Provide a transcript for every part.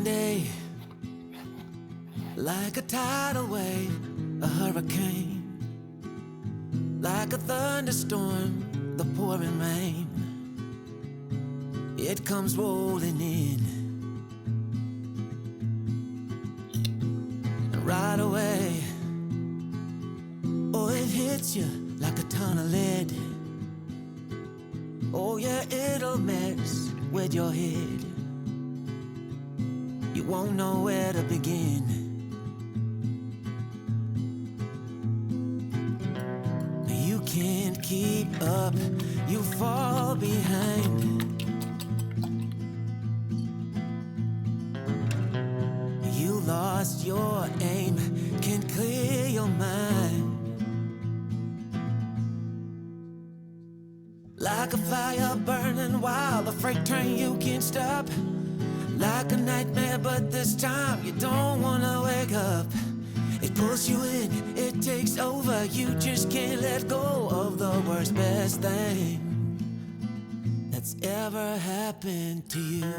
day, like a tidal wave, a hurricane, like a thunderstorm, the pouring rain. It comes rolling in, and right away, oh, it hits you like a ton of lead. Oh yeah, it'll mess with your head. You won't know where to begin. You can't keep up, you fall behind. You lost your aim, can't clear your mind. Like a fire burning wild, a freight train you can't stop. Like a nightmare, but this time you don't wanna wake up. It pulls you in, it takes over. You just can't let go of the worst, best thing that's ever happened to you.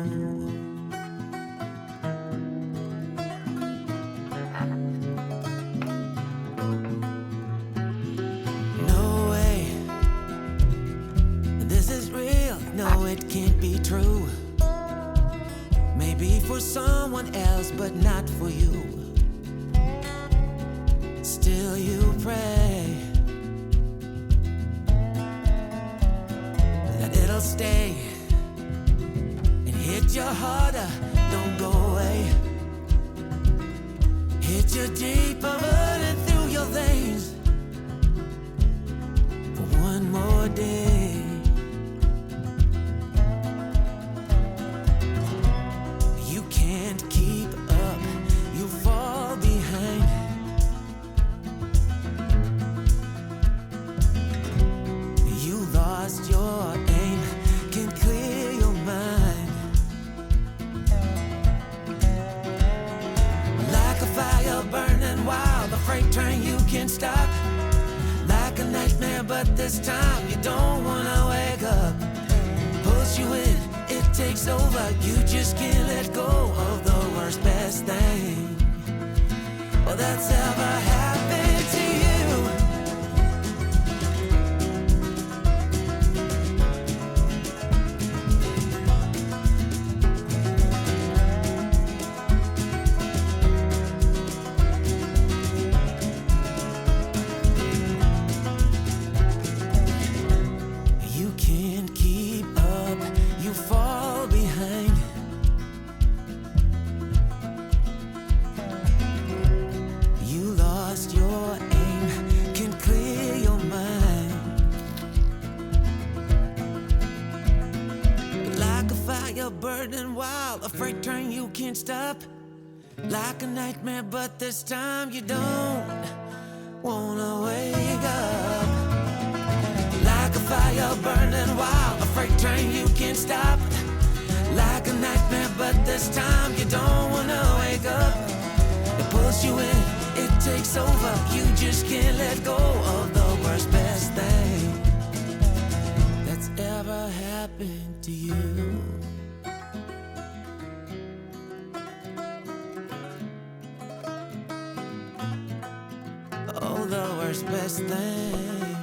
No way, this is real. No, it can't be true. Maybe for someone else, but not for you. Still you pray that it'll stay and hit you harder, don't go away. Hit you deeper, running through your veins for one more day. You can't keep up, you fall behind. You lost your aim, can't clear your mind. Like a fire burning wild, a freight train you can't stop. Like a nightmare, but this time you don't wanna wake up. Pulls you in, it takes over. You just can't let go of the worst, best thing, well, that's ever happened to you. You can't keep up, you fall behind. You lost your aim, can't clear your mind. Like a fire burning wild, a freight train you can't stop. Like a nightmare, but this time you don't wanna wake up. Like a fire burning wild, a freight train you can't stop. Like a nightmare, but this time you don't wanna wake up. It pulls you in, it takes over. You just can't let go of the worst, best thing that's ever happened to you. Oh, the worst, best thing.